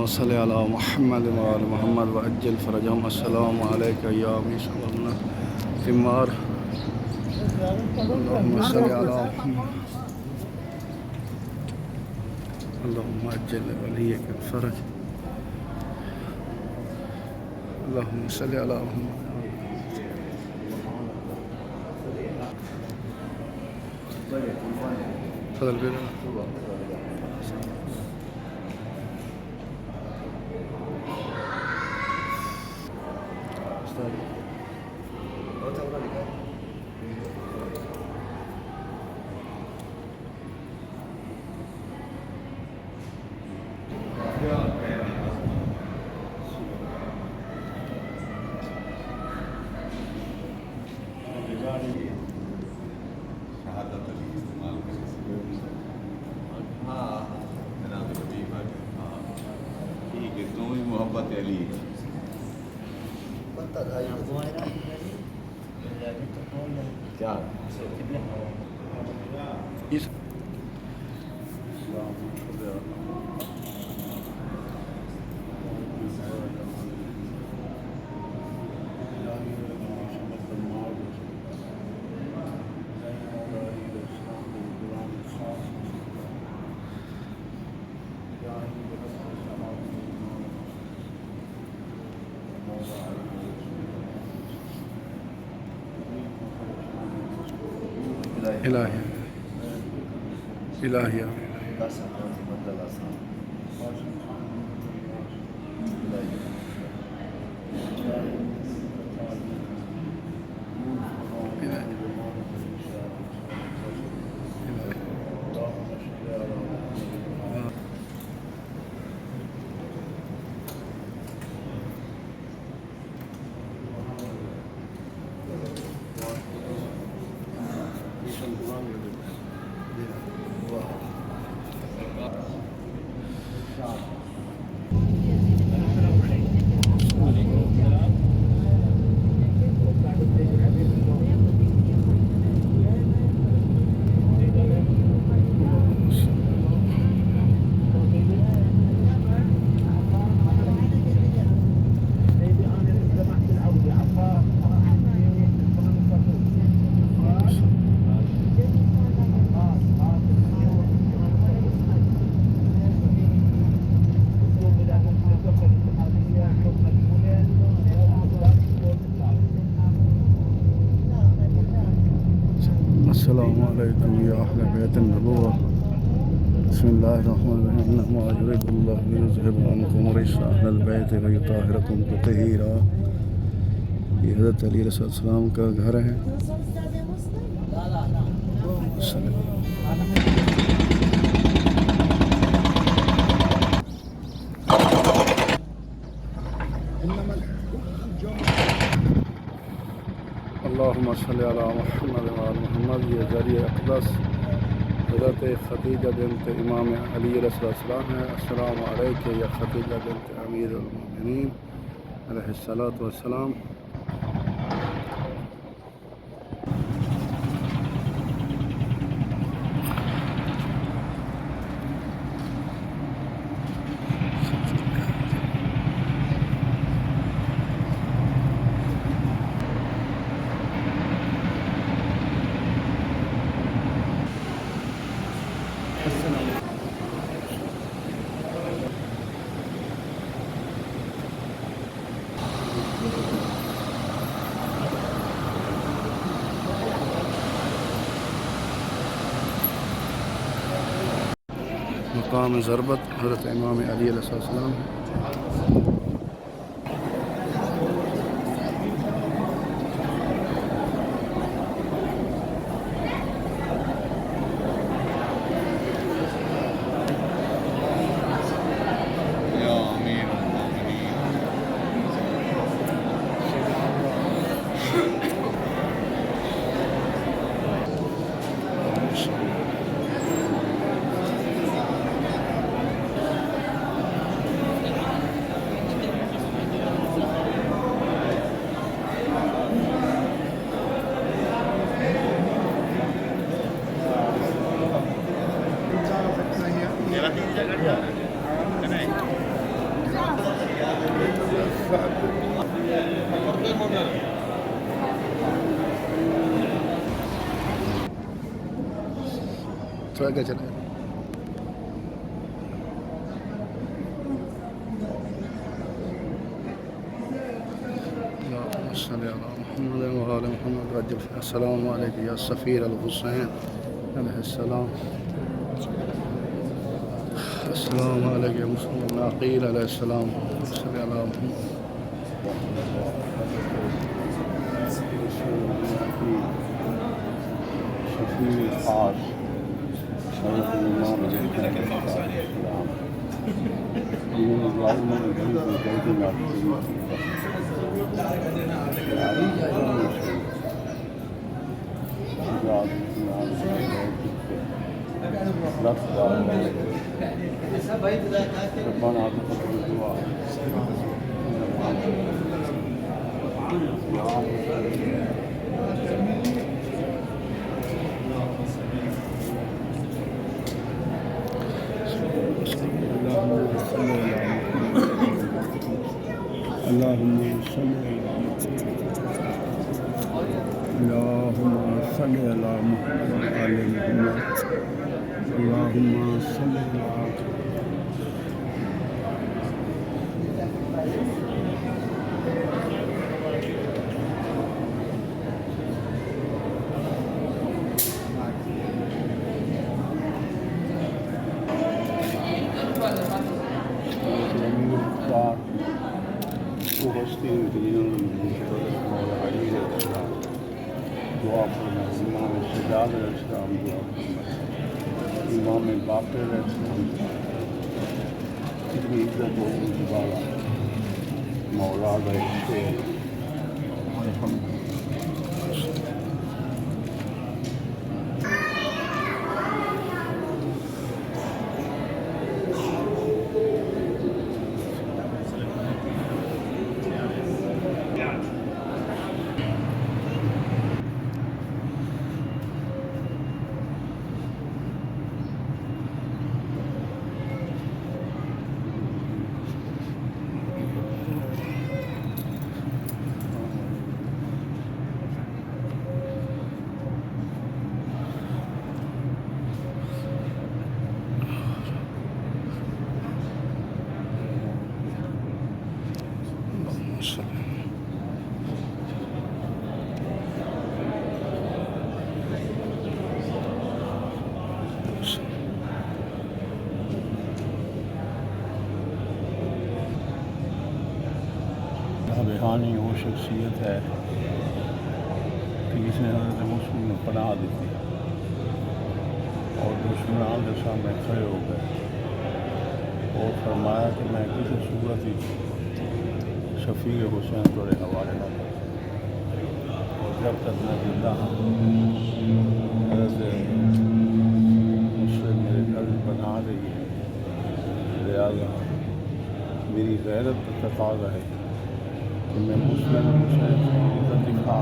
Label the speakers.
Speaker 1: صل على محمد وآل محمد وعجل فرجهم السلام عليك يا أمير الثمار اللهم صل على محمد اللهم عجل وليك الفرج اللهم صل على محمد تفضل بنا
Speaker 2: मोहब्बत अली क्या
Speaker 1: إلهي إلهي السلام عليكم يا أهل بيت النبوة بسم الله الرحمن الرحيم إنما يريد الله ليذهب عنكم رجس أهل البيت ويطهركم تطهيرا ये हज़रत अली अलैहिस्सलाम का घर है। अल्लाहुम्मा सल्लि अला मुहम्मद व आल मुहम्मद। ये ज़रिए अक़दस हज़रत खदीजा बिन्त इमाम अली अलैहिस्सलाम है। अस्सलामु अलैका या खदीजा बिन्त अमीरुल मोमिनीन अलैहिस्सलातु वस्सलाम। मकाम ज़रबत हज़रत इमाम अली अलैहिस्सलाम। थोड़ा क्या चला अस्सलाम वालेकुम या सफ़ीर अल हुसैन अलैहिस्सलाम। अस्सलाम वालेकुम या मुस्लिम अक़ील अलैहिस्सलाम। शफ़ी ख़ास Allahumma salli ala Muhammad wa ali Muhammad. Allahumma salli ala दुआ फरमा इमाम सज्जाद अलैहिस्सलाम दुआ फरमा इमाम बाक़िर अलैहिस्सलाम इतनी इज्जत होने वाला मौला गए शेर बेहानी वो शख्सियत है कि जिसने हज़रत मुस्लिम में पनाह दी थी और दुश्मनान के सामने खड़े हो गए और फरमाया कि मैं किसी सूरत ही शफ़ी हुसैन तेरे हवाले न कर और जब तक मैं जिंदा हूँ हज़रत मुस्लिम मेरे घर में बना रही है, लिहाजा मेरी गैरत का तकाज़ा है कि मैं मुस्लिम हुसैन की इज़्ज़त दिखा